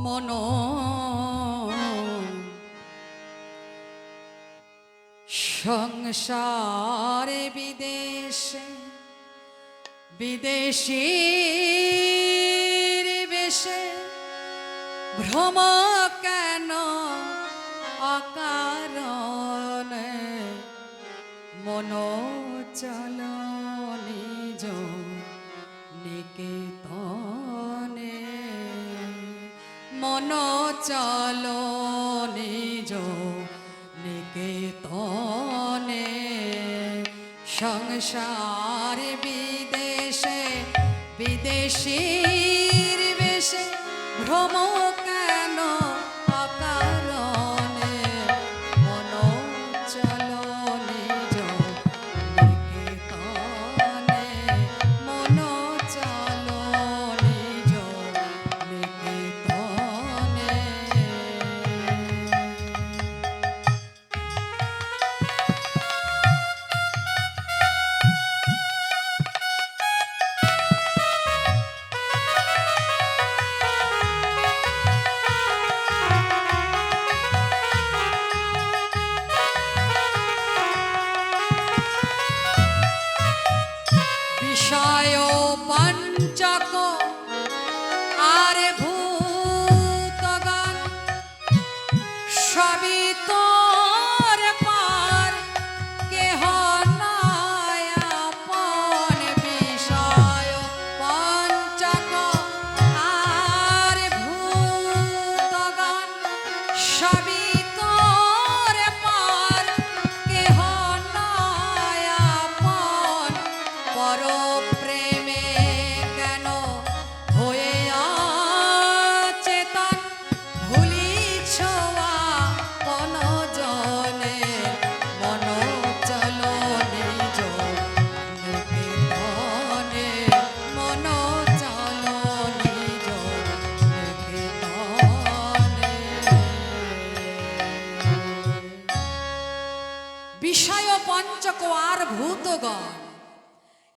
মন সংসারে বিদেশে বিদেশীর বেশে ভ্রম কেন অকারণে মন চল নিজ নিকেতনে মন চল নিজ নিকেতনে সংসার বিদেশে বিদেশীর বেশে ভ্রম কেন অকারণে মন চল নিজ নিকেতনে মন চল নিজ নিকেতনে। বিষয় পঞ্চক আর ভূতগণ সবই তোর পার কেহ নাই আপন। বিষয় পঞ্চক আর ভূতগণ সবই তোর পার কেহ নাই আপন। পর প্রেমে কেন হয়ে অচেতন ভুলিছ আপন জনে মন চল নিজ নিকেতনে মন চল নিজ নিকেতনে। বিষয় পঞ্চক আর ভূতগণ